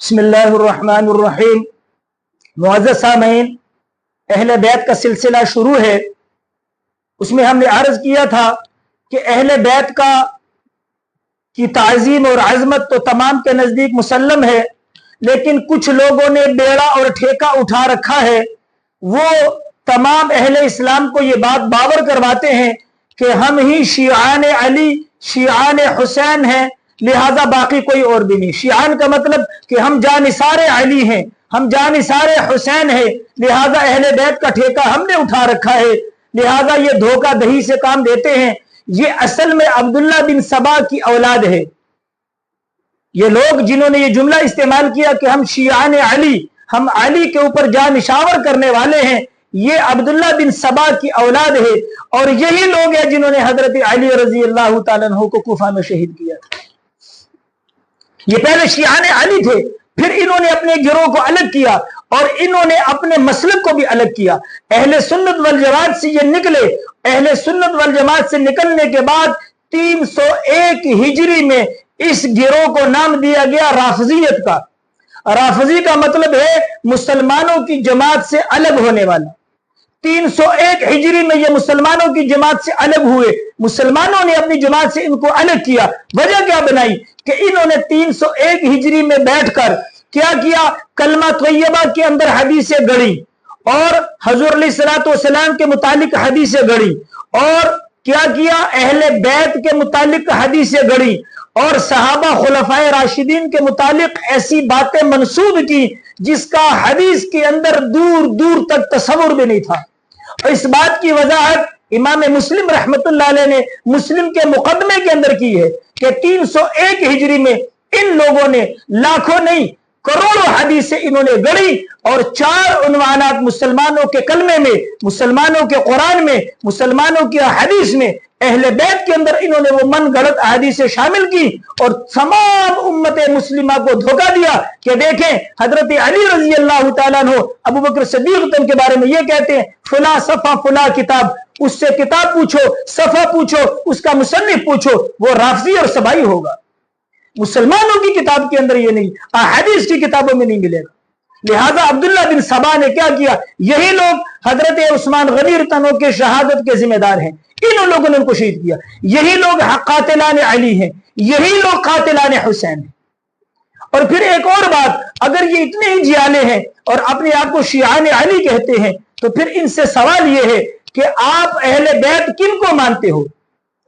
बिस्मिल्लाहिर्रहमानिर्रहीम। मुअज़्ज़ज़ सामीन, अहले बैत का सिलसिला शुरू है। उसमें हमने अर्ज किया था कि अहले बैत की ताज़ीम और अज़मत तो तमाम के नज़दीक मुसल्लम है, लेकिन कुछ लोगों ने बेड़ा और ठेका उठा रखा है। वो तमाम अहले इस्लाम को ये बात बावर करवाते हैं कि हम ही शियान अली शियान हुसैन हैं, लिहाजा बाकी कोई और भी नहीं। शियान का मतलब कि हम जानिसारे अली हैं, हम जानिसारे हुसैन हैं, लिहाजा अहले बैत का ठेका हमने उठा रखा है, लिहाजा ये धोखा दही से काम देते हैं। ये असल में अब्दुल्ला बिन सबा की औलाद है। ये लोग जिन्होंने ये जुमला इस्तेमाल किया कि हम शियान अली, हम अली के ऊपर जानिशावर करने वाले हैं, ये अब्दुल्ला बिन सबा की औलाद है। और यही लोग हैं जिन्होंने हजरत अली रजी अल्लाह तआला अन्हु को कुफा में शहीद किया था। ये पहले शियान अली थे, फिर इन्होंने अपने गिरोह को अलग किया और इन्होंने अपने मसलक को भी अलग किया। अहले सुन्नत वल जमात से ये निकले। अहले सुन्नत वल जमात से निकलने के बाद 301 हिजरी में इस गिरोह को नाम दिया गया राफजियत का। राफजी का मतलब है मुसलमानों की जमात से अलग होने वाला। 301 हिजरी में ये मुसलमानों की जमात से अलग हुए। मुसलमानों ने अपनी जमात से इनको अलग किया। वजह क्या बनाई कि इन्होंने 301 हिजरी में बैठकर क्या किया, कलमा तैयबा के अंदर हदीसें गढ़ी और हुजूर अलैहिस्सलातु वस्सलाम के मुतालिक हदीसें गढ़ी और क्या किया, अहले बैत के मुतालिक हदीसें गढ़ी और सहाबा खुलफाए राशिदीन के मुतालिक ऐसी बातें मंसूब की जिसका हदीस के अंदर दूर दूर तक तसव्वुर भी नहीं था। और इस बात की वजाहत इमाम मुस्लिम रहमतुल्लाह अलैह ने मुस्लिम के मुकदमे के अंदर की है कि 301 हिजरी में इन लोगों ने लाखों नहीं करोड़ों हदीसें इन्होंने गढ़ी और 4 उन्वानात मुसलमानों के कलमे में, मुसलमानों के कुरान में, मुसलमानों के हदीस में, अहले बैत के अंदर इन्होंने वो मन गढ़त हदीसें शामिल की और तमाम उम्मत मुस्लिमा को धोखा दिया कि देखें हजरत अली रजी अल्लाह तआला अन्हु अबू बकर सिद्दीक के बारे में ये कहते हैं फुला सफा फुला किताब, उससे किताब पूछो, सफा पूछो, उसका मुसन्निफ पूछो, वो राफजी और सबाई होगा। मुसलमानों की किताब के अंदर ये नहीं, हदीस की किताबों में नहीं मिलेगा। लिहाजा अब्दुल्ला बिन सबा ने क्या किया, यही लोग हजरत उस्मान गनी तनो के शहादत के जिम्मेदार हैं, इन लोगों ने उनको शहीद किया। यही लोग कातिलान अली हैं, यही लोग कातिलान हुसैन हैं। और फिर एक और बात, अगर ये इतने ही जियाले हैं और अपने आप को शियान अली कहते हैं तो फिर इनसे सवाल ये है कि आप अहले बैत किन को मानते हो?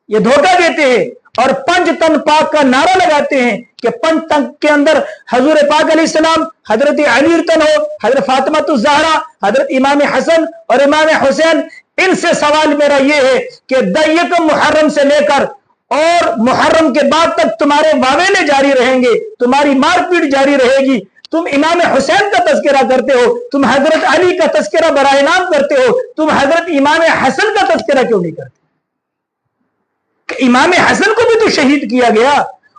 ये धोखा देते हैं और पंच तन पाक का नारा लगाते हैं कि पंच तन के अंदर हजूर पाक अलैहिस्सलाम, हजरत अली तन हो, हजरत फातिमा ज़हरा, हजरत इमाम हसन और इमाम हुसैन। इनसे सवाल मेरा ये है कि दय्यक मुहर्रम से लेकर और मुहर्रम के बाद तक तुम्हारे वावेले जारी रहेंगे, तुम्हारी मारपीट जारी रहेगी। तुम इमाम हुसैन का तज़किरा करते हो, तुम हजरत अली का तज़किरा बराए नाम करते हो, तुम हजरत इमाम हसन का तज़किरा क्यों नहीं करते? इमाम हसन को भी तो शहीद किया गया,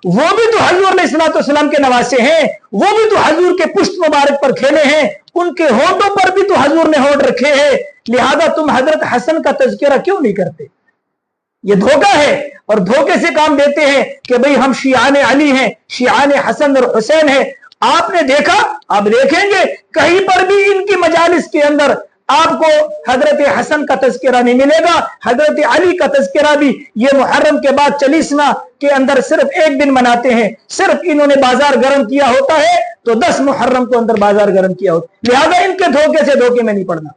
वो भी तो हुजूर अलैहिस्सलातु वस्सलाम के नवासे हैं, वो भी तो हुजूर के पुष्ट मुबारक पर खेले हैं, उनके होठों पर भी तो हुजूर ने होठ रखे हैं। लिहाजा तुम हजरत हसन का तज़किरा क्यों नहीं करते? ये धोखा है और धोखे से काम देते हैं कि भाई हम शियान अली हैं, शियान हसन और हुसैन हैं। आपने देखा, आप देखेंगे कहीं पर भी इनकी मजालिस के अंदर आपको हजरत हसन का तज़किरा नहीं मिलेगा। हजरत अली का तज़किरा भी ये मुहर्रम के बाद 40 के अंदर सिर्फ एक दिन मनाते हैं। सिर्फ इन्होंने बाजार गर्म किया होता है तो 10 मुहर्रम को अंदर बाजार गर्म किया होता है। लिहाजा इनके धोखे से धोखे में नहीं पड़ना।